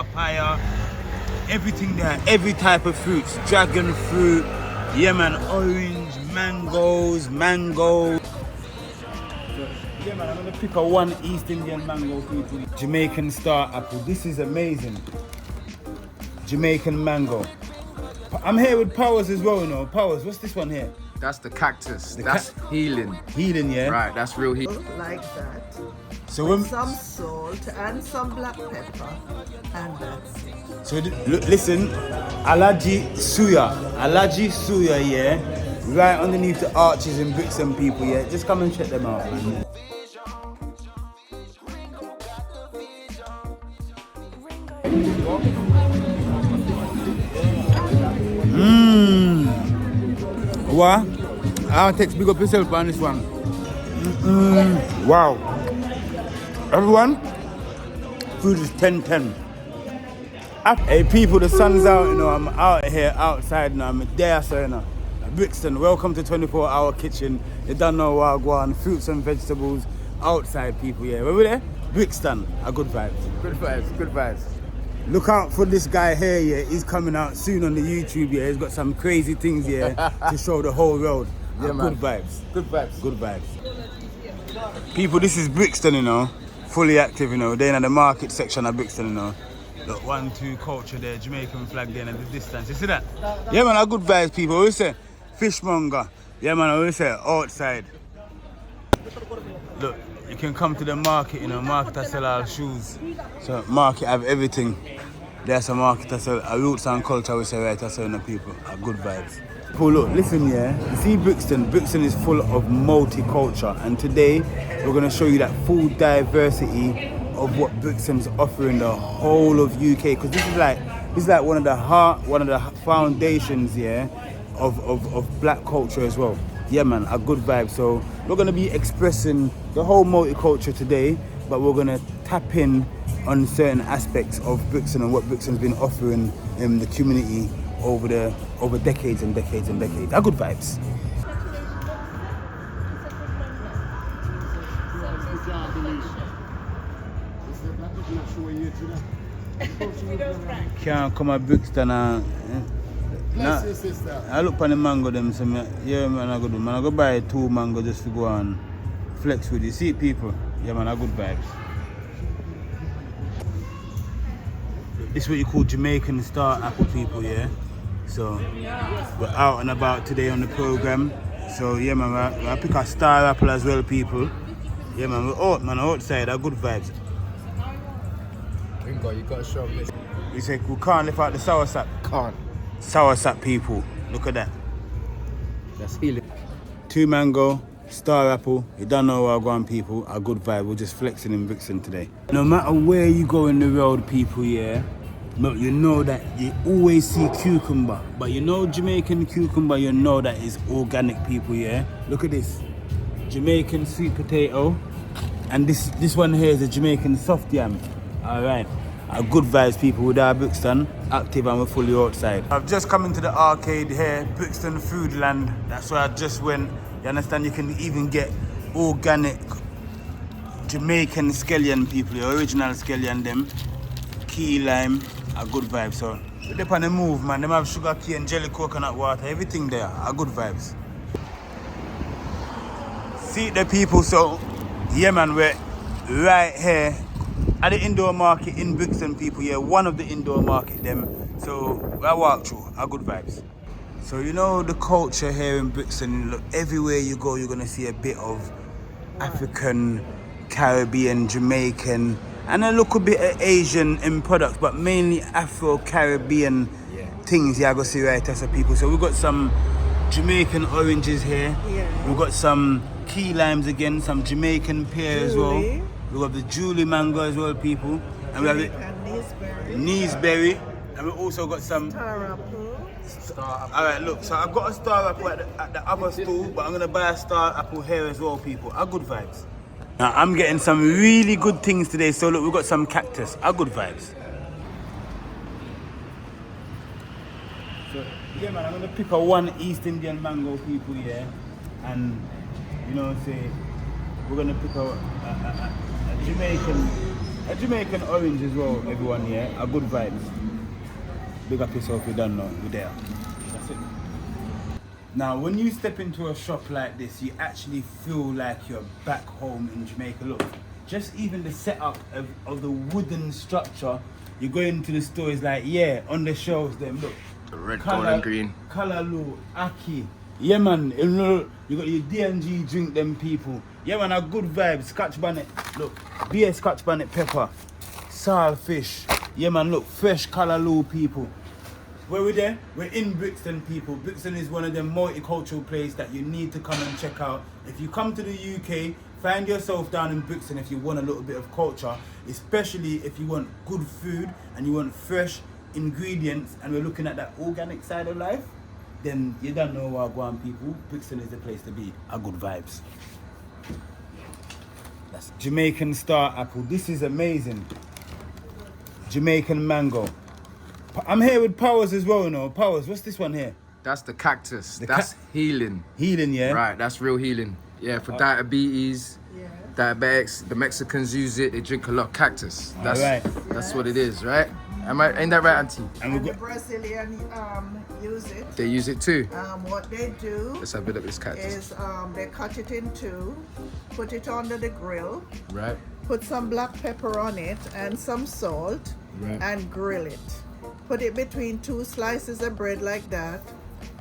papaya, everything there, every type of fruits, dragon fruit, yeah man, orange, mango. Yeah man, I'm gonna pick a one East Indian mango, people. Jamaican star apple, this is amazing. Jamaican mango. I'm here with Powers as well, you know. Powers, what's this one here? That's the cactus. That's healing. Healing, yeah? Right, that's real healing. Like that. So with some salt and some black pepper, and that's it. So listen, Alaji Suya, yeah, right underneath the arches in Brixton, people, yeah. Just come and check them out, man. What? I'll take big up yourself on this one. Wow. Everyone, food is 10-10. Hey people, the sun's out, you know, I'm out here, outside now, I'm there, so you know. Brixton, welcome to 24-hour kitchen. You don't know what I go on, fruits and vegetables, outside people, yeah. Where we there? Brixton, a good vibes. Good vibes, good vibes. Look out for this guy here, yeah, he's coming out soon on the YouTube, yeah. He's got some crazy things, yeah, to show the whole world. Yeah, man. Good vibes. Good vibes. Good vibes. People, this is Brixton, you know. Fully active, you know. They're in the market section of Brixton, you know. Look, 1-2 culture there, Jamaican flag there at the distance. You see that? Yeah, man, a good vibes, people. Always say fishmonger. Yeah, man, I always say outside. Look, you can come to the market, you know. Market that sell all shoes. So, market have everything. There's a market that sell roots and culture, we say, right, that's all the people. A good vibes. People, look, listen, yeah. You see Brixton? Brixton is full of multicultural. And today, we're going to show you that full diversity of what Brixton's offering the whole of UK, because this is like one of the foundations, yeah, of black culture as well. Yeah man, a good vibe. So we're gonna be expressing the whole multicultural today, but we're gonna tap in on certain aspects of Brixton and what Brixton's been offering in the community over decades and decades and decades. A good vibes. Can't come at Brixton and nah, I look on the mango them, so yeah man, I go do. Man, I go buy 2 mango just to go and flex with you. See people? Yeah man, I good vibes. This is what you call Jamaican star apple, people, yeah? So we're out and about today on the program. So yeah man, I pick a star apple as well, people. Yeah man, we're out, man, outside, a good vibes. Ringo, you gotta show me. We say we can't lift out the sour sap. Can't. Sour sap, people. Look at that. That's healing. 2 mango, star apple. You don't know where I go on, people. A good vibe. We're just flexing in Brixton today. No matter where you go in the world, people, yeah, you know that you always see cucumber. But you know Jamaican cucumber, you know that is organic, people, yeah. Look at this. Jamaican sweet potato. And this one here is a Jamaican soft yam. All right. A good vibes, people, with our Brixton active and we're fully outside. I've just come into the arcade here, Brixton Foodland. That's where I just went. You understand? You can even get organic Jamaican scallion, people, the original scallion them. Key lime, a good vibe. So they're on the move, man. Them have sugar cane, jelly, coconut water, everything there. A good vibes. See the people, so yeah man, we're right here at the indoor market in Brixton, people, yeah, one of the indoor market them. So I walk through, a good vibes. So you know the culture here in Brixton, look, everywhere you go you're gonna see a bit of African, Caribbean, Jamaican, and a little bit of Asian in products, but mainly Afro-Caribbean things you're gonna see right as a people. So we've got some Jamaican oranges here, we've got some key limes again, some Jamaican pear as well. We got the Julie mango as well, people. And we have the Neesberry. And we also got some Star apple. Alright, look, so I've got a star apple at the other stool, but I'm gonna buy a star apple here as well, people. A good vibes. Now I'm getting some really good things today, so look, we've got some cactus. A good vibes. So yeah man, I'm gonna pick a 1 East Indian mango, people, yeah. And you know, say we're gonna pick a Jamaican A Jamaican orange as well, everyone here. A good vibes. Big up yourself, you don't know, we're there. That's it. Now, when you step into a shop like this, you actually feel like you're back home in Jamaica. Look, just even the setup of the wooden structure, you go into the store, it's like, yeah, on the shelves, them, look. The red, gold, and green. Kalalu, Aki. Yeah, man, you got your D&G drink, them people. Yeah, man, a good vibe. Scotch bonnet, look, beer Scotch bonnet pepper, saltfish. Yeah, man, look, fresh Kalalu people. Where we're there, we're in Brixton, people. Brixton is one of the multicultural places that you need to come and check out. If you come to the UK, find yourself down in Brixton if you want a little bit of culture, especially if you want good food and you want fresh ingredients, and we're looking at that organic side of life, then you don't know what go on, people. Brixton is the place to be. A good vibes. That's Jamaican star apple. This is amazing. Jamaican mango. I'm here with Powers as well, you know. Powers, what's this one here? That's the cactus. That's healing. Healing, yeah? Right, that's real healing. Yeah, for diabetes, diabetics, the Mexicans use it. They drink a lot of cactus. That's what it is, right? Ain't that right, Auntie? And the Brazilian use it. They use it too. What they do Let's have a bit of this cactus. is they cut it in two, put it under the grill, Right. put some black pepper on it and some salt, and grill it. Put it between two slices of bread like that,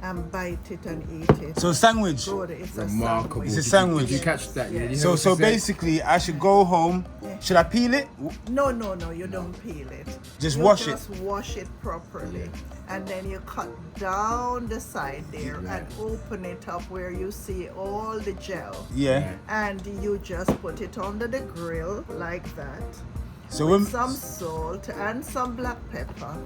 and bite it and eat it. So sandwich. Good. It's Remarkable. a It's a sandwich. Did you catch that? Yeah. So basically, I should go home. Should I peel it? No, you don't peel it. Just You wash it. Just wash it properly. And then you cut down the side there and open it up where you see all the gel. Yeah. And you just put it under the grill like that. So with some salt and some black pepper,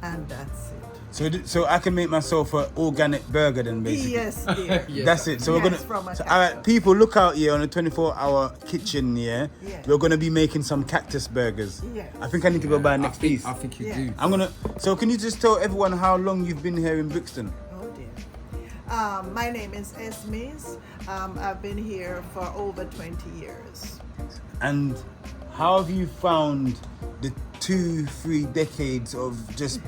and that's it. So I can make myself an organic burger then, basically. Yes, dear. That's it. So we're gonna. from a So, all right, people, look out here on the 24-hour kitchen. Yeah, we're gonna be making some cactus burgers. Yes. I think I need to go buy next piece. I think you do. I'm gonna. So can you just tell everyone how long you've been here in Brixton? Oh dear. My name is Esmes. I've been here for over 20 years. And how have you found the 2-3 decades of just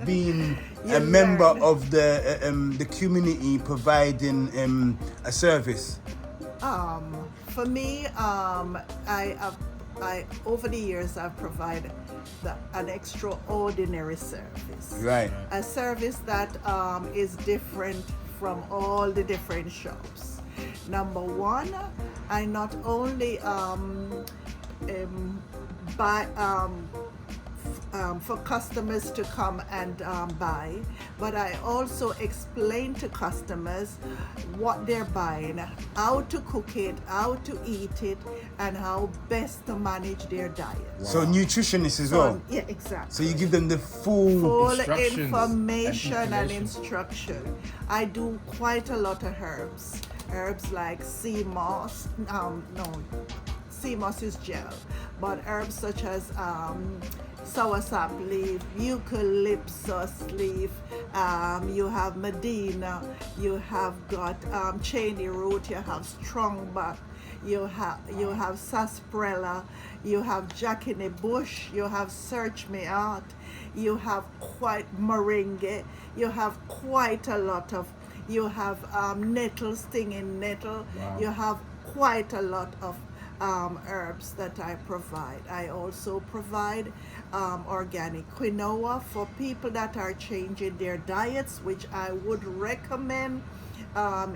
being a member of the community, providing a service? For me, I over the years I've provided an extraordinary service. Right. A service that is different from all the different shops. Number one, I not only for customers to come and buy, but I also explain to customers what they're buying, how to cook it, how to eat it, and how best to manage their diet. So nutritionists as well. Yeah, exactly. So you give them the full information and instruction. I do quite a lot of herbs like sea moss. Sea moss is gel, but herbs such as soursop leaf, eucalyptus leaf, you have Medina, you have got cheney root, you have strongback, you have sarsaparilla, you have jack in the bush, you have search me out, you have quite moringa, you have quite a lot of, you have nettle, stinging nettle, you have quite a lot of herbs that I provide. I also provide organic quinoa for people that are changing their diets, which I would recommend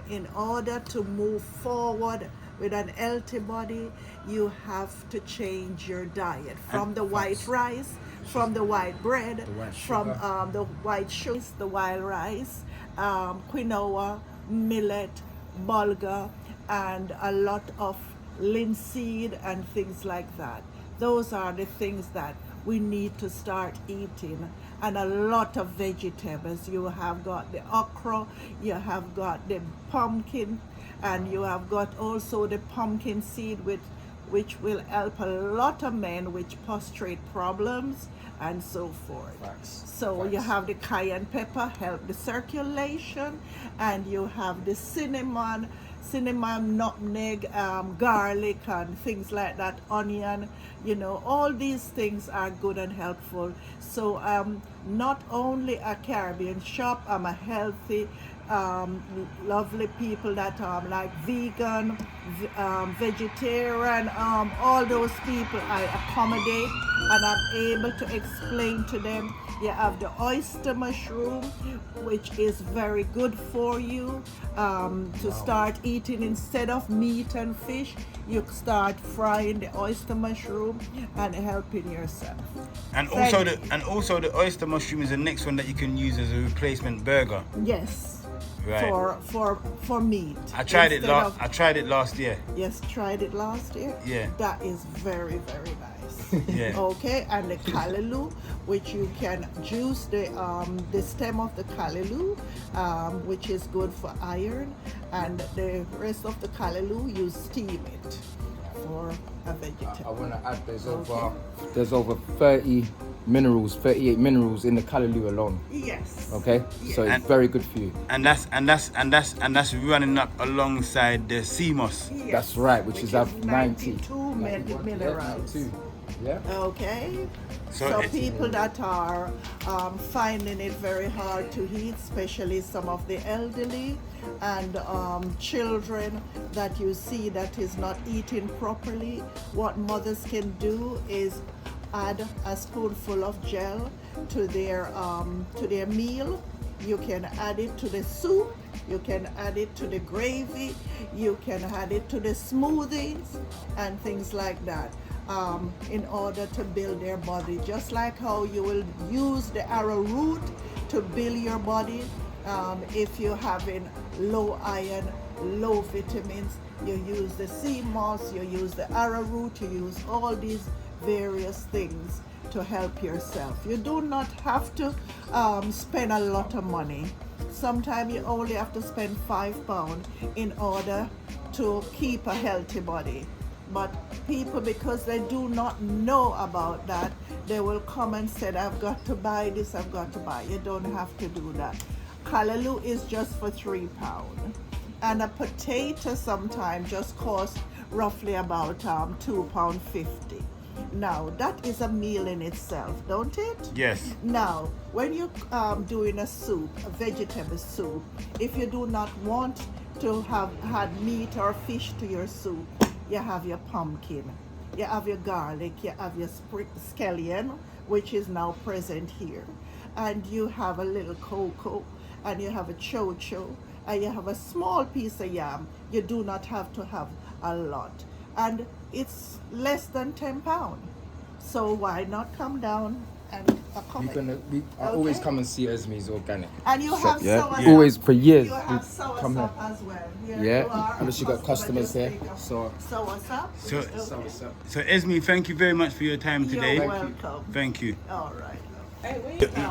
in order to move forward with an healthy body. You have to change your diet from the white rice, from the white bread, from the white sugar, the wild rice, quinoa, millet, bulgur, and a lot of linseed and things like that. Those are the things that we need to start eating, and a lot of vegetables. You have got the okra, you have got the pumpkin, and you have got also the pumpkin seed, which will help a lot of men with prostate problems and so forth. So you have the cayenne pepper, help the circulation, and you have the cinnamon, cinnamon, nutmeg, garlic, and things like that, onion. All these things are good and helpful. So not only a Caribbean shop, I'm a healthy, lovely people that are like vegan, vegetarian, all those people I accommodate, and I'm able to explain to them. You have the oyster mushroom, which is very good for you, to start eating instead of meat and fish. You start frying the oyster mushroom and helping yourself. And also the oyster mushroom is the next one that you can use as a replacement burger. Yes. Right. For meat. I tried it last year. Yes, tried it last year. Yeah. That is very, very nice. Yeah. Okay, and the callaloo, which you can juice the stem of the callaloo, which is good for iron, and the rest of the callaloo you steam it for a vegetable. I want to add there's over 38 minerals in the callaloo alone. Yes. Okay, so it's very good for you. And that's running up alongside the sea moss. Yes. That's right, which is have 92 90 minerals. Yeah. Okay. So So people that are finding it very hard to eat, especially some of the elderly and children that you see that is not eating properly, what mothers can do is add a spoonful of gel to their meal. You can add it to the soup, you can add it to the gravy, you can add it to the smoothies and things like that, in order to build their body, just like how you will use the arrowroot to build your body. If you're having low iron, low vitamins, you use the sea moss, you use the arrowroot, you use all these various things to help yourself. You do not have to spend a lot of money. Sometimes you only have to spend £5 in order to keep a healthy body. But people, because they do not know about that, they will come and say, I've got to buy this, I've got to buy. You don't have to do that. Callaloo is just for £3. And a potato sometimes just costs roughly about £2.50. Now, that is a meal in itself, don't it? Yes. Now, when you're doing a soup, a vegetable soup, if you do not want to have had meat or fish to your soup, you have your pumpkin, you have your garlic, you have your scallion, which is now present here, and you have a little cocoa, and you have a chocho, and you have a small piece of yam. You do not have to have a lot. And it's less than £10. So why not come down and accommodate? I always come and see Esme's organic. And you have sour Always for years. You have sour come sop here. as well. Yeah, and she got customers here. So Sour sop? So Esme, thank you very much for your time today. You're welcome. Thank you. All right.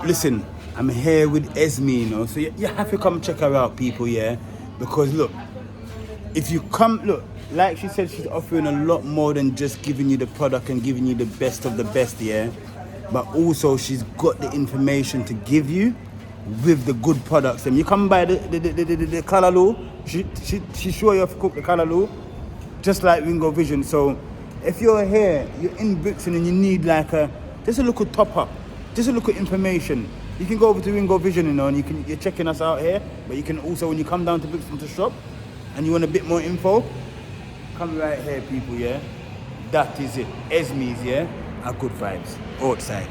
Listen, I'm here with Esme, so you have to come check her out, people, yeah? Because look, if you come, look, like she said, she's offering a lot more than just giving you the product and giving you the best of the best, yeah? But also she's got the information to give you with the good products. And you come by the callaloo, she show you how to cook the callaloo, just like Ringo Vision. So if you're here, you're in Brixton and you need like just a little top up, just a little information, you can go over to Ringo Vision, and you're checking us out here. But you can also, when you come down to Brixton to shop and you want a bit more info, come right here, people, yeah? That is it. Esme's, yeah? Are good vibes. Outside.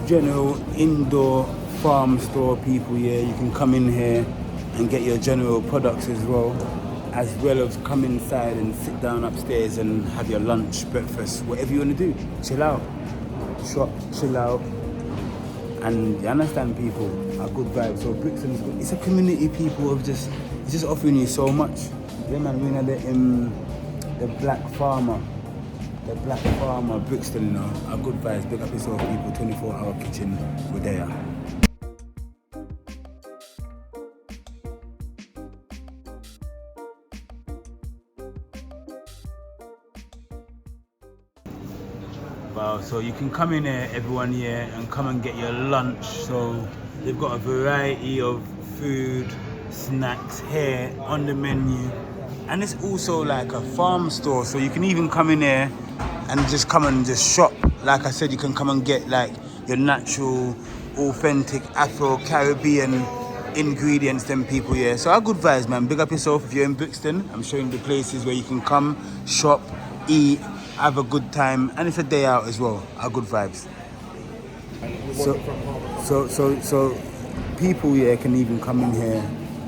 General indoor farm store, people, yeah. You can come in here and get your general products as well as come inside and sit down upstairs and have your lunch, breakfast, whatever you want to do. Chill out. Shop, chill out. And you understand, people, a good vibe. So Brixton's, it's a community, people, of it's just offering you so much. Yeah, man, we're in the Black Farmer. The Black Farmer, Brixton, you know, a good vibes. Big up yourself, people, 24-hour kitchen, we're there. Wow, so you can come in here, everyone here, and come and get your lunch. So they've got a variety of food, snacks here on the menu. And it's also like a farm store, so you can even come in here and just come and just shop. Like I said, you can come and get like your natural, authentic Afro-Caribbean ingredients, them people here. So our good vibes, man. Big up yourself if you're in Brixton. I'm showing the places where you can come, shop, eat, have a good time, and it's a day out as well. Our good vibes. So people here can even come in here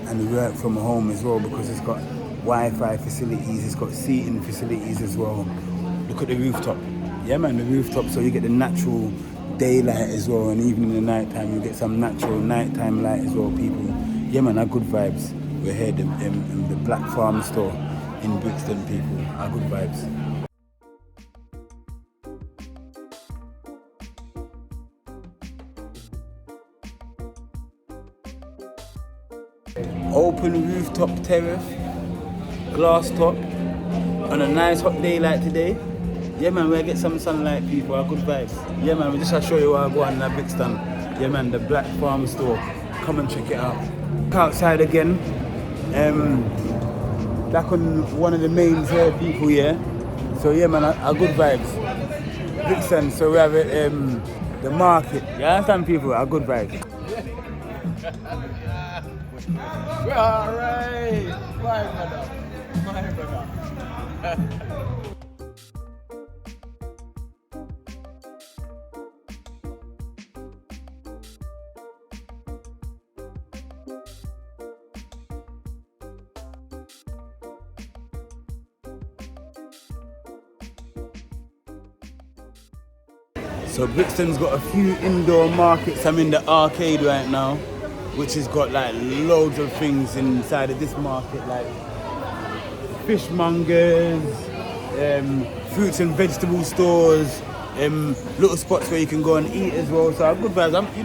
and work from home as well, because it's got Wi-Fi facilities, it's got seating facilities as well. Look at the rooftop. Yeah, man, the rooftop, so you get the natural daylight as well, and even in the night time you get some natural nighttime light as well, people. Yeah, man, our good vibes. We're here in the Black Farm store in Brixton, people. Our good vibes. Open rooftop terrace, glass top, on a nice hot day like today. Yeah, man, we'll get some sunlight, people. Our good vibes. Yeah, man, we just to show you where I go on the Brixton. Yeah, man, the Black Farm store. Come and check it out. Outside again. Back on one of the mains here, people, yeah. So yeah, man, our good vibes. Brixton, so we have it, the market. You understand, people? Our good vibes. All right, my brother. So Brixton's got a few indoor markets. I'm in the arcade right now, which has got like loads of things inside of this market, like fishmongers, fruits and vegetable stores, little spots where you can go and eat as well. So good vibes. You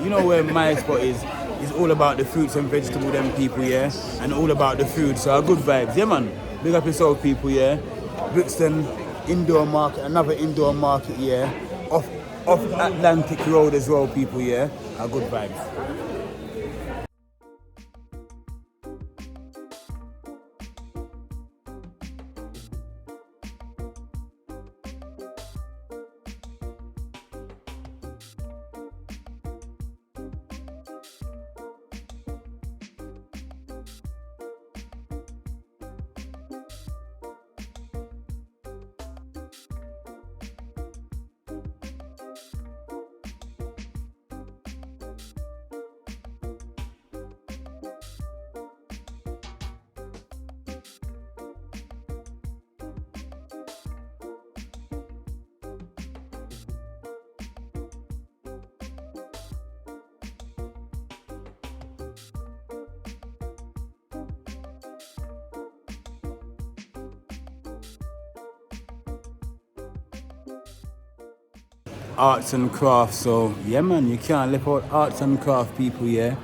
know where my spot is. It's all about the fruits and vegetable, them people, yeah, and all about the food. So good vibes, yeah, man. Big up yourself, people, yeah. Brixton indoor market, another indoor market, yeah. Off Atlantic Road as well, people, yeah. Good vibes. Arts and crafts, so yeah, man, you can't live out arts and craft, people, yeah.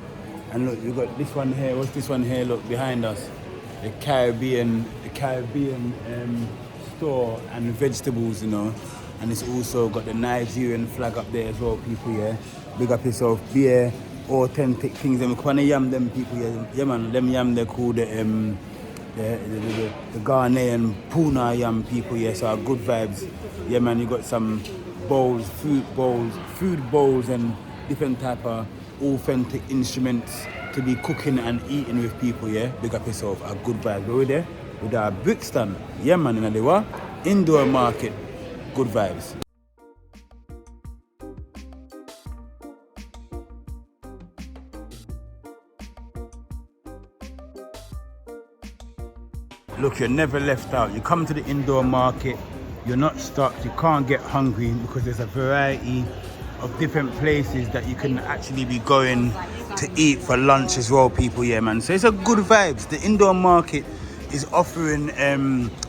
And look, you got this one here. What's this one here? Look behind us, the Caribbean store and vegetables, you know. And it's also got the Nigerian flag up there as well, people, yeah. Big up yourself, beer, authentic things. Them kind of yam, them people, yeah. Yeah, man, them yam they call the Ghanaian Puna yam, people, yeah. So good vibes, yeah, man. You got some bowls, food bowls, and different type of authentic instruments to be cooking and eating with people, yeah. Big up yourself, a good vibe. We're there with our Brixton, yeah, man, in the what? Indoor market, good vibes. look, you're never left out. You come to the indoor market, you're not stuck, you can't get hungry because there's a variety of different places that you can actually be going to eat for lunch as well, people, yeah, man. So it's a good vibes. The indoor market is offering,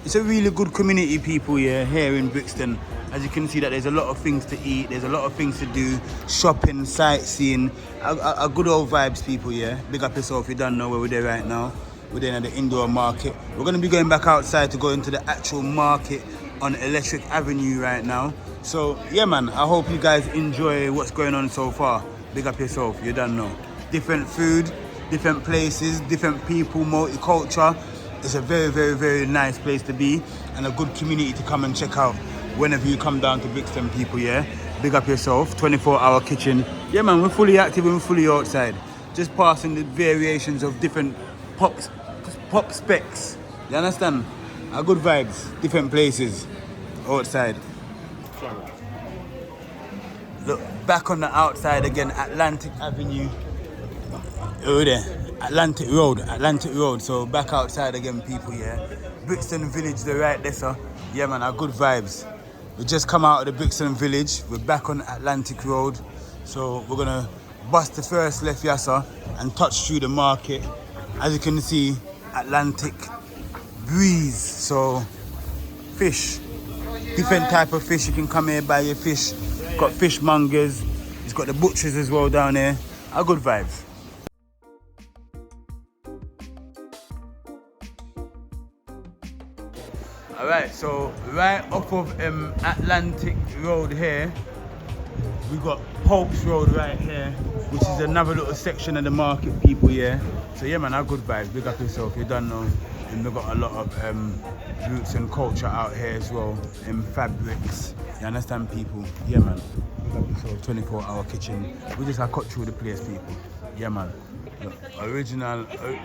it's a really good community, people, yeah, here in Brixton. As you can see that there's a lot of things to eat, there's a lot of things to do, shopping, sightseeing, a good old vibes, people, yeah. Big up yourself, you don't know where we're there right now. We're there at the indoor market. We're gonna be going back outside to go into the actual market on Electric Avenue right now. So yeah, man, I hope you guys enjoy what's going on so far. Big up yourself, you don't know. Different food, different places, different people, multicultural. It's a very, very, very nice place to be and a good community to come and check out whenever you come down to Brixton, people, yeah? Big up yourself, 24-hour kitchen. Yeah, man, we're fully active and we're fully outside. Just passing the variations of different pop specs. You understand? A good vibes, different places, outside. Look, back on the outside again, Atlantic Avenue. Over there, Atlantic Road. So back outside again, people, yeah. Brixton Village, the right there, sir. Yeah, man, a good vibes. We just come out of the Brixton Village. We're back on Atlantic Road. So we're gonna bust the first left, yeah, sir, and touch through the market. As you can see, Atlantic breeze. So fish, different type of fish. You can come here, buy your fish. Got fishmongers. It's got the butchers as well down there. A good vibes. Alright, so right off of Atlantic Road here, we got Popes Road right here, which is another little section of the market, people, yeah. So yeah, man, a good vibes. Big up yourself, you don't know. And we've got a lot of roots and culture out here as well, in fabrics. You understand, people? Yeah, man. Big up yourself, 24-hour kitchen. We just have cut through the place, people. Yeah, man. Look, original.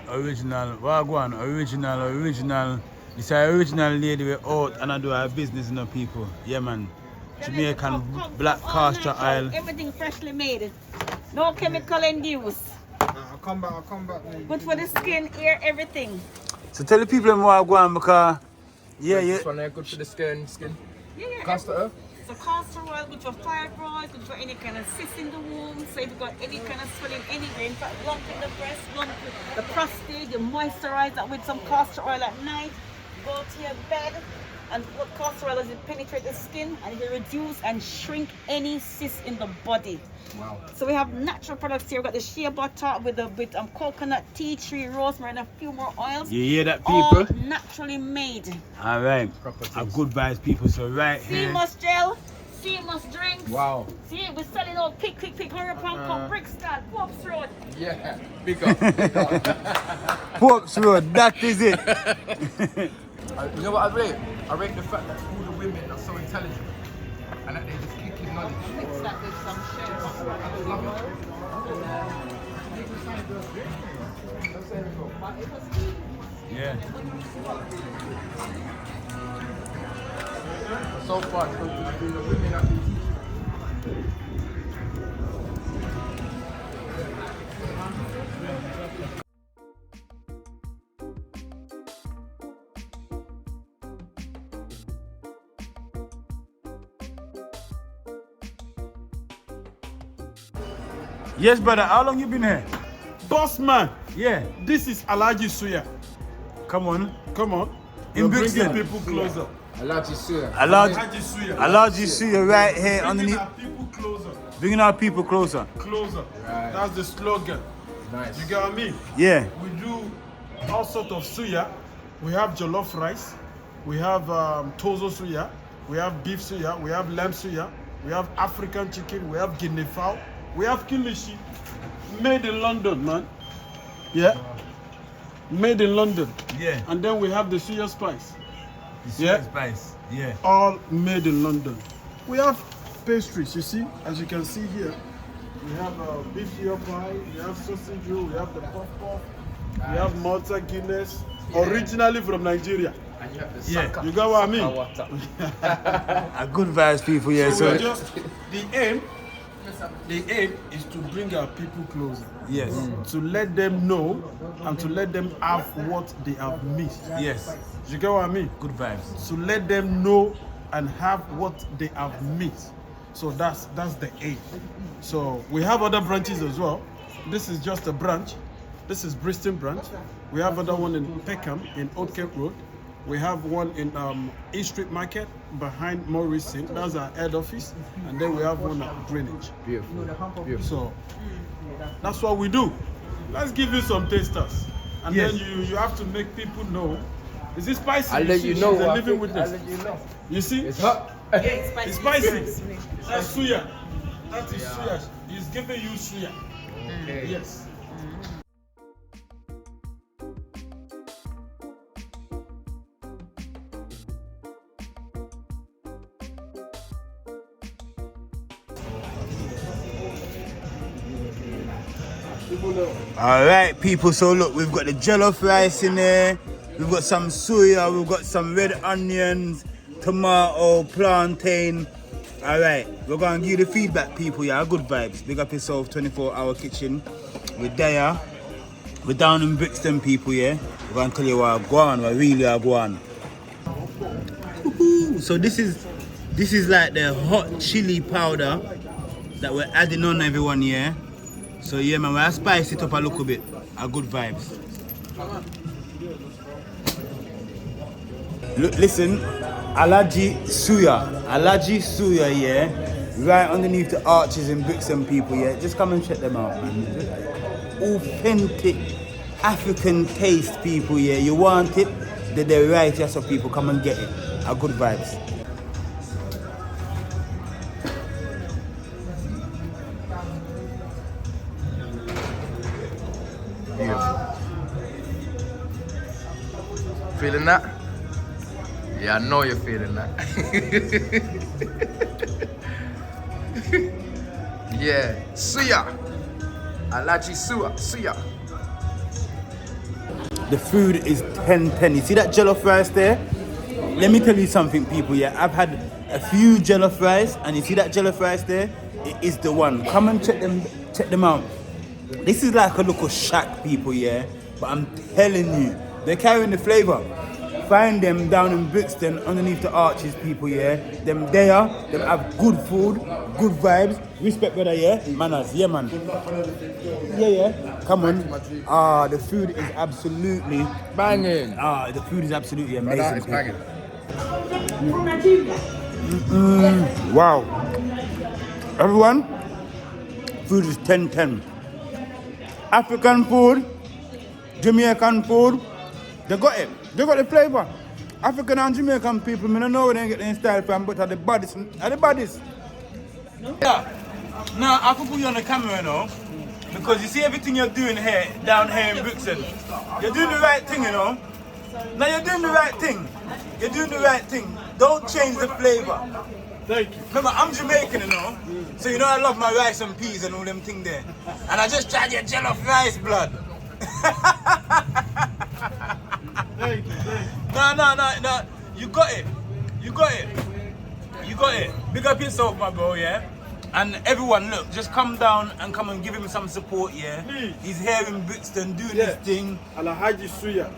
Wagwan, original. This is original lady with out and I do our business, you know, people. Yeah, man. Jamaican black castor oil. Everything freshly made. No chemical induced. I'll come back. Good for the skin, ear, everything. So tell the people what I'm going because This one there, good for the skin. Yeah. Castor oil. So castor oil, good for fibroids, good for any kind of cyst in the womb. So if you've got any kind of swelling anywhere, in fact, lump in the breast, lump in the prostate, you moisturize that with some castor oil at night. Go to your bed, and what castor oil does, it penetrate the skin and it will reduce and shrink any cyst in the body. Wow. So we have natural products here. We've got the shea butter with coconut, tea tree, rosemary, and a few more oils. you hear that, All people? naturally made. All right. A good vibes, people. So right here. Seamus gel, Seamus drinks. Wow. See, we're selling out quick. Hurry up and come. Brixton, Popes Road. Yeah. Big up. Popes Road, that is it. You know what I rate? I rate the fact that all the women are so intelligent and that they just keep in knowledge. Mix that with some Yeah. So far, it's been the women that we teach. Yes, brother. How long you been here? Boss man, Yeah. this is Alaji Suya. Come on. In In bringing Brixton. people closer. Alaji Suya. Alaji Suya. Alaji Suya right here Bringing underneath. our people closer. Bringing our people closer. Right. That's the slogan. Nice. You get what I mean? Yeah. We do all sorts of suya. We have jollof rice. We have tozo suya. We have beef suya. We have lamb suya. We have African chicken. We have guinea fowl. We have kilishi. Made in London, man. Yeah. Made in London. Yeah. And then we have the suya spice. Yeah. Spice. Yeah. All made in London. We have pastries, you see, as you can see here. We have beef suya pie, we have sausage roll, we have the puff puff, we have Malta Guinness, originally from Nigeria. And you have the Yeah. saka. You got what I mean? Saka water. A good vibes, people. Yeah. So So we're just, the aim the aim is to bring our people closer. Yes. To let them know and to let them have what they have missed. Yes. You get what I mean? Good vibes. To let them know and have what they have missed. So that's the aim. So we have other branches as well. This is just a branch. This is Brixton branch. We have another one in Peckham in Old Kent Road. We have one in East Street Market behind Morrison. That's our head office. And then we have one at Greenwich. Beautiful. So that's what we do. Let's give you some tasters. And Yes. then you have to make people know. Is it spicy? I'll let see, you know. she's a I'll living witness. let you know. You see? It's hot. It's spicy. That's suya. That is suya. He's giving you suya. Okay. Yes. Alright people, so look, we've got the jollof rice in there, we've got some suya, we've got some red onions, tomato, plantain. Alright, we're gonna give you the feedback people, yeah, good vibes. Big up yourself, 24-hour kitchen. We're there, we're down in Brixton people, yeah. We're gonna tell you what I go on, what really I go on. So this is like the hot chili powder that we're adding on everyone, yeah. So yeah man, we'll spice it up a little bit. A good vibes. Look, listen, Alaji Suya, yeah. Right underneath the arches in Brixton people, yeah. Just come and check them out, man. Authentic African taste people, yeah. You want it, they're right here, so people come and get it. A good vibes. Feeling that? Yeah, I know you're feeling that. Yeah, suya. Alaji suya. The food is 10-10. You see that jollof rice there? Let me tell you something, people, yeah. I've had a few jollof rice, and you see that jollof rice there? It is the one. Come and check them out. This is like a local shack, people, yeah. But I'm telling you, they're carrying the flavor. Find them down in Brixton, underneath the arches, people, yeah. Them there, them have good food, good vibes. Respect, brother, yeah. Manners, yeah, man. Yeah. Come on. The food is absolutely Banging. the food is absolutely amazing. It's banging. Wow. Everyone, food is 10-10. African food, Jamaican food, they got it. They got the flavor. African and Jamaican people, I don't know where they get their style from, but are the bodies. Yeah. Now, I can put you on the camera now, because you see everything you're doing here, down here in Brixton. You're doing the right thing, you know. Now you're doing the right thing. You're doing the right thing. Don't change the flavor. Thank you. Remember, I'm Jamaican, you know. So you know I love my rice and peas and all them things there. And I just tried your jollof rice, blood. Thank you. No. You got it. You got it. Big up yourself, my bro, yeah? And everyone, look, just come down and come and give him some support, yeah? Please. He's here in Brixton doing his thing. Alahaji suya.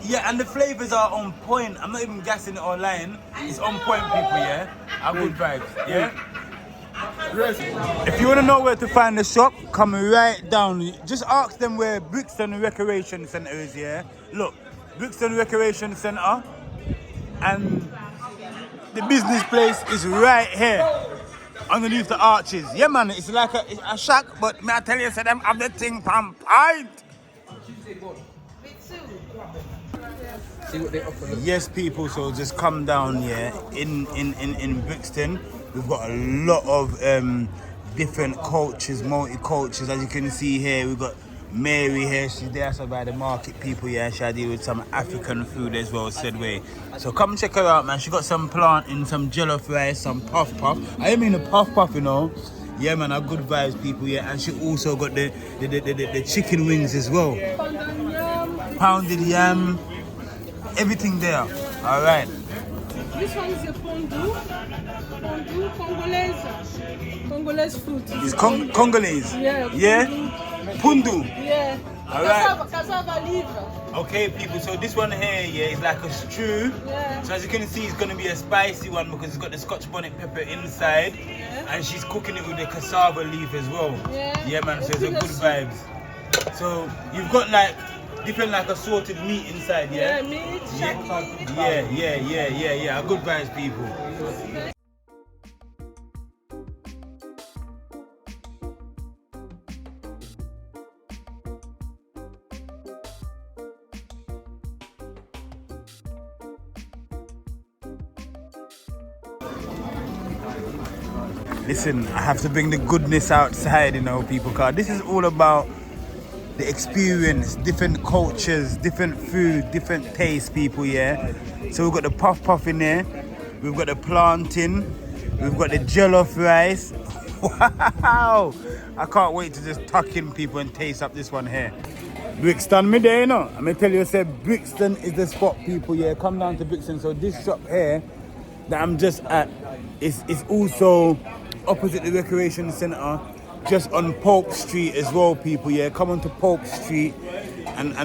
Yeah, and the flavors are on point. I'm not even gassing it or lying. It's on point, people, yeah? A good vibes, yeah? If you want to know where to find the shop, come right down. Just ask them where Brixton Recreation Centre is, yeah? Look, Brixton Recreation Centre, and the business place is right here, underneath the arches. Yeah, man, it's like a shack, but may I tell you, say them have the thing from pint. See what they offer. Yes, people, so just come down here in Brixton. We've got a lot of different cultures, multicultures. As you can see here, we've got Mary here, she's there so by the market people, yeah. She deal with some African food as well, said way. So come check her out, man. She got some plantain, some jollof rice, some puff. I mean the puff, you know. Yeah, man, a good vibes, people, yeah. And she also got the chicken wings as well. Pounded yam, everything there. All right. Which one is your fondue? Congolese food. It's Congolese? Yeah. Yeah? Pundu? Yeah. Alright. Cassava liver. Okay, people, so this one here, yeah, is like a stew. Yeah. So as you can see, it's gonna be a spicy one because it's got the Scotch bonnet pepper inside. Yeah. And she's cooking it with the cassava leaf as well. Yeah. Man, so it's a good vibes. So you've got like different like assorted meat inside, yeah? Yeah, meat, shaki. Yeah. Good vibes, people. Listen, I have to bring the goodness outside, you know, people, because this is all about the experience, different cultures, different food, different tastes, people, yeah? So we've got the puff in there, we've got the plantain, we've got the jollof rice. Wow! I can't wait to just tuck in, people, and taste up this one here. Brixton, me there, you know? I'm gonna tell you, I said Brixton is the spot, people, yeah? Come down to Brixton. So this shop here that I'm just at is also opposite the recreation centre, just on Polk Street as well, people, yeah? Come on to Polk Street and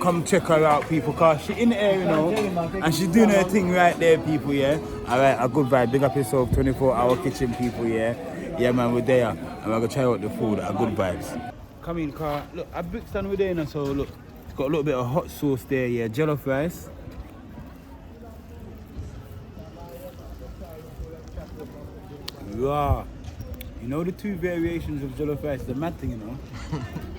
come check her out, people, cause she in the air, you know, and she's doing her thing right there, people, yeah? Alright, a good vibe, big up yourself, 24-hour kitchen, people, yeah? Yeah, man, we're there, and we're gonna try out the food, a good vibes. Come in, car, look, at Brixton we're there, you know, so look, it's got a little bit of hot sauce there, yeah, jollof rice. Wow. You know the two variations of jollof rice, the mad thing, you know.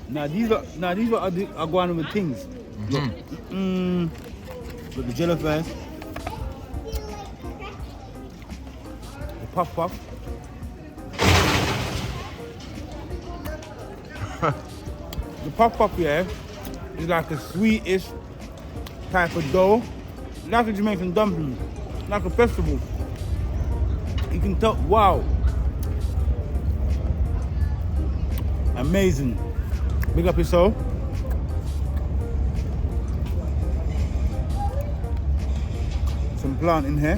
Now these are going with things. Look, look, the jollof rice, the puff. The puff, yeah, is like a sweetish type of dough, like a Jamaican dumpling, like a festival. You can tell, wow. Amazing. Big up yourself. Some plant in here.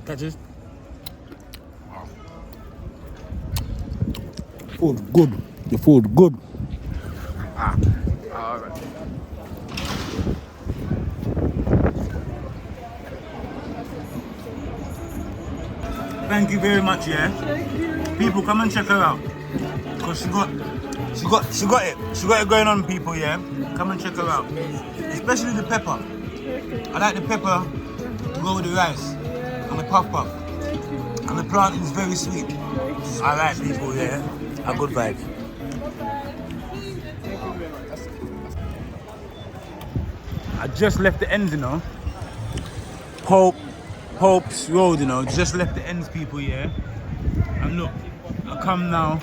Catch this. Food good. The food good. All right. Thank you very much, yeah. People, come and check her out. Cause she got it. She got it going on, people, yeah. Come and check her out. Especially the pepper. I like the pepper to go with the rice and the puff. And the plantain is very sweet. I like people, yeah. A good vibe. I just left the ends, you know. Pope's Road, you know, just left the ends, people, yeah. And look, I come now,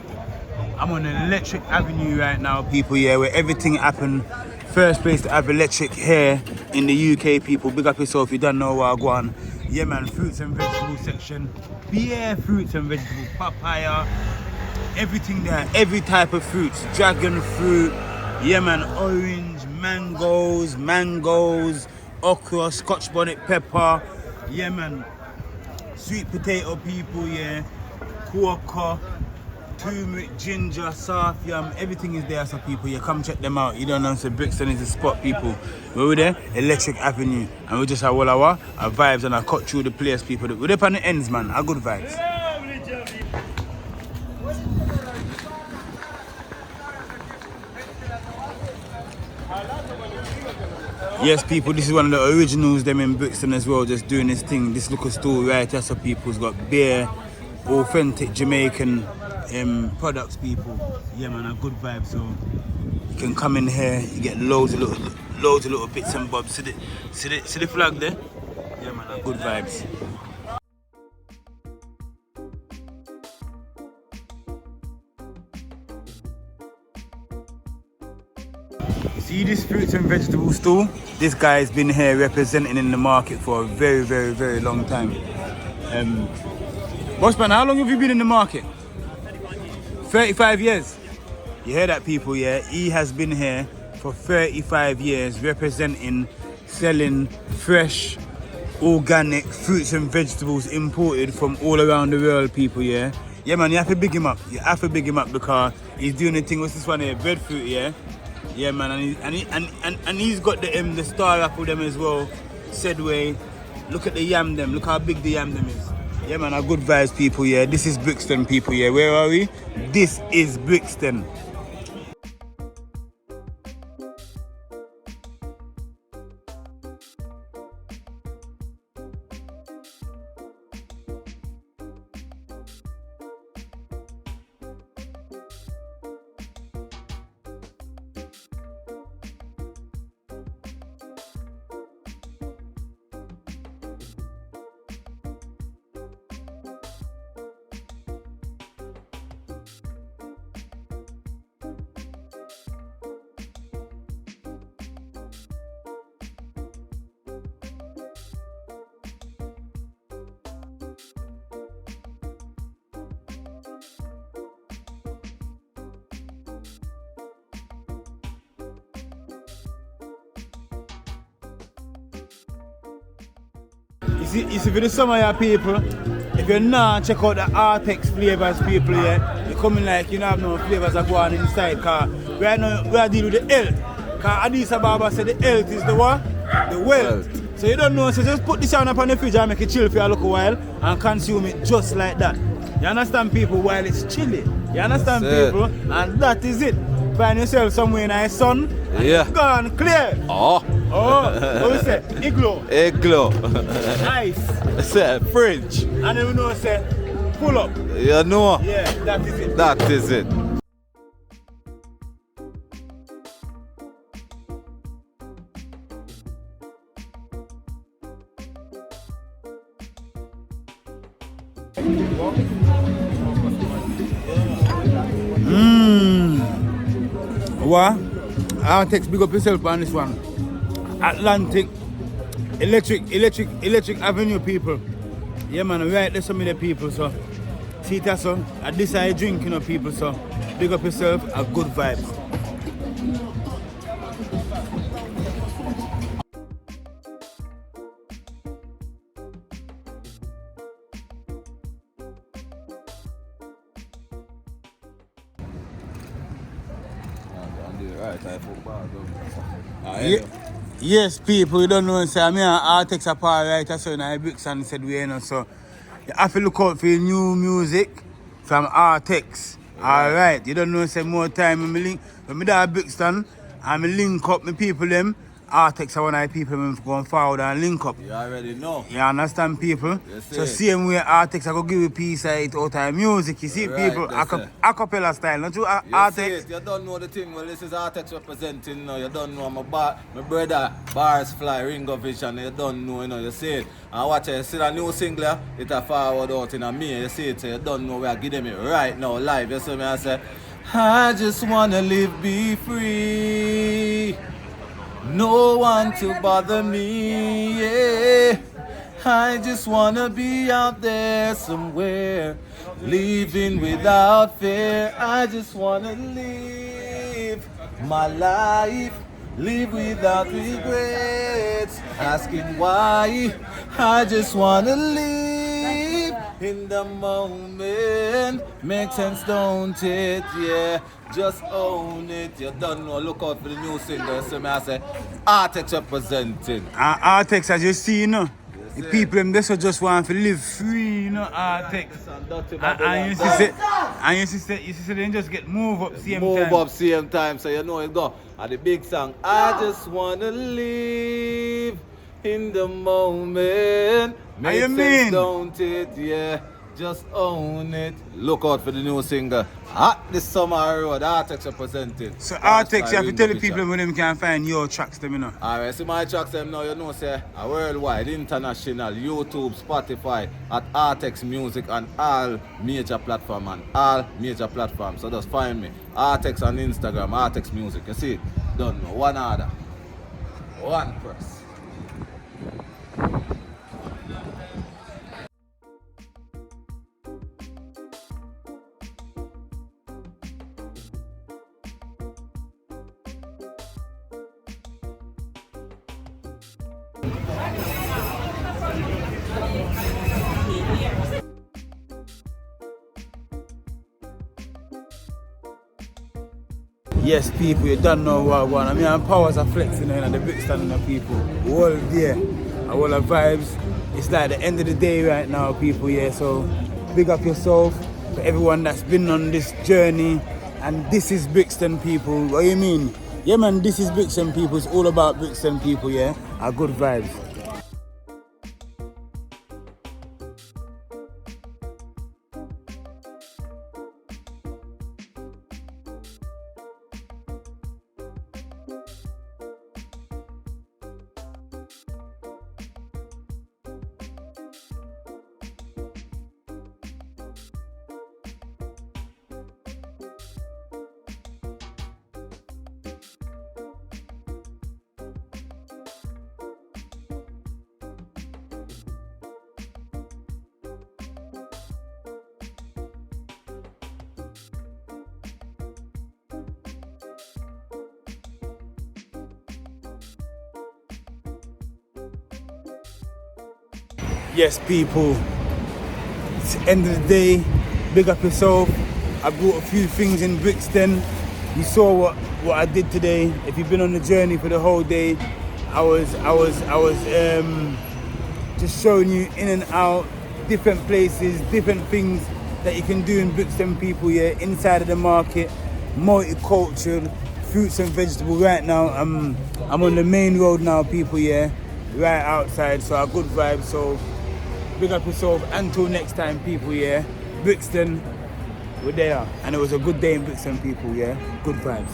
I'm on Electric Avenue right now, people, yeah, where everything happened. First place to have electric here in the UK, people. Big up yourself if you don't know where I go on. Yeah, man, fruits and vegetable section. Yeah, fruits and vegetables, papaya, everything there, every type of fruits, dragon fruit, yeah, man, orange, mangoes, okra, Scotch bonnet pepper, yeah, man, sweet potato, people, yeah, quokka, turmeric, ginger, saffron, everything is there, so people, yeah, come check them out. You don't know, so Brixton is the spot, people. We're there, Electric Avenue, and we just have all our vibes, and I cut through the place, people. We're up on the ends, man, our good vibes. Yes, people, this is one of the originals, them in Brixton as well, just doing this thing, this little store right here, so people's got beer, authentic Jamaican products, people. Yeah, man, a good vibe, so you can come in here, you get loads of little bits and bobs. See the flag there? Yeah, man, a good vibes. See this fruits and vegetable stall? This guy's been here representing in the market for a very, very, very long time. Bossman, how long have you been in the market? 35 years. You hear that, people, yeah? He has been here for 35 years representing, selling fresh organic fruits and vegetables imported from all around the world, people, yeah? Yeah, man, you have to big him up. You have to big him up because he's doing the thing. What's this one here? Breadfruit, yeah? Yeah, man, and he's got the star apple them as well. Said way. Look at the yam them. Look how big the yam them is. Yeah, man, our good vibes, people, yeah? This is Brixton, people, yeah? Where are we? This is Brixton. You see, for the summer, yeah, people, if you're not check out the Artex flavors, people, yeah, you're coming like you don't have no flavors that go on inside, because right now we are dealing with the health. Because Addis Ababa said the health is the what? The wealth. So you don't know, so just put this on up on the fridge and make it chill for a little while and consume it just like that. You understand, people, while it's chilly. You understand, people? And that is it. Find yourself somewhere in the sun. Yeah. Gone clear. Oh. Oh, what we say? Igloo. Igloo. Ice. Say fridge. And then we know say pull up. You know. Yeah, that is it. That is it. What? I'll text big up yourself on this one. Atlantic Electric Avenue, people. Yeah, man, right there's some of the people, so see that, so at this I drink, you know, people, so big up yourself, a good vibes. Yes, people, you don't know, say, I'm here at Artex apart, right? So in Brixton said we, you know, so you have to look out for new music from Artex. Alright, you don't know, say more time when me there at Brixton, and me link up my people them. Artex are one of the people when going forward and link up. You already know. You understand, people? Yes, so same way Artex I go give you a piece of it out of music. You see, Right, people, that's acapella style, don't you? Artex. You don't know the thing. Well, this is Artex representing now. You don't know my brother Bars Fly, Ringo Vision. You don't know, you know, you see it. And watch it, you see the new single, it a forward out in a me. You see it, so you don't know where I give them it right now, live. You see me, I say, I just wanna live, be free. No one to bother me, yeah. I just wanna be out there somewhere, living without fear. I just wanna live my life, live without regrets, asking why. I just wanna live in the moment. Makes sense, don't it? Yeah. Just own it. You don't know. Look out for the new single. So I say, Artex representing. Artex, as you see, you know, the people them just want to live free, you know, Artex. And you see, they just get move up same time. Move up same time, so you know it go. And the big song, I just wanna live in the moment. What you Makes mean? sense, don't it? Yeah. Just own it. Look out for the new single. Hot this summer road, Artex representing. So Artex, you have to tell the people when them can find your tracks them, you know. Alright, see my tracks them now, you know, say, a worldwide, international, YouTube, Spotify, at Artex Music on all major platforms. So just find me. Artex on Instagram, Artex Music. You see it? Don't know. One order. One press. Yes, people, you don't know what I want. I mean, our powers are flexing and the Brixton and the people. We're all there. All our vibes. It's like the end of the day right now, people, yeah. So big up yourself for everyone that's been on this journey. And this is Brixton, people. What do you mean? Yeah, man, this is Brixton, people. It's all about Brixton, people, yeah. Our good vibes. Yes, people, it's the end of the day. Big up yourself. I brought a few things in Brixton. You saw what I did today. If you've been on the journey for the whole day, I was just showing you in and out, different places, different things that you can do in Brixton, people, yeah, inside of the market, multicultural, fruits and vegetables. Right now, I'm on the main road now, people, yeah, right outside, so a good vibe. So big up yourself. Until next time, people, yeah. Brixton, we're there. And it was a good day in Brixton, people, yeah. Good vibes.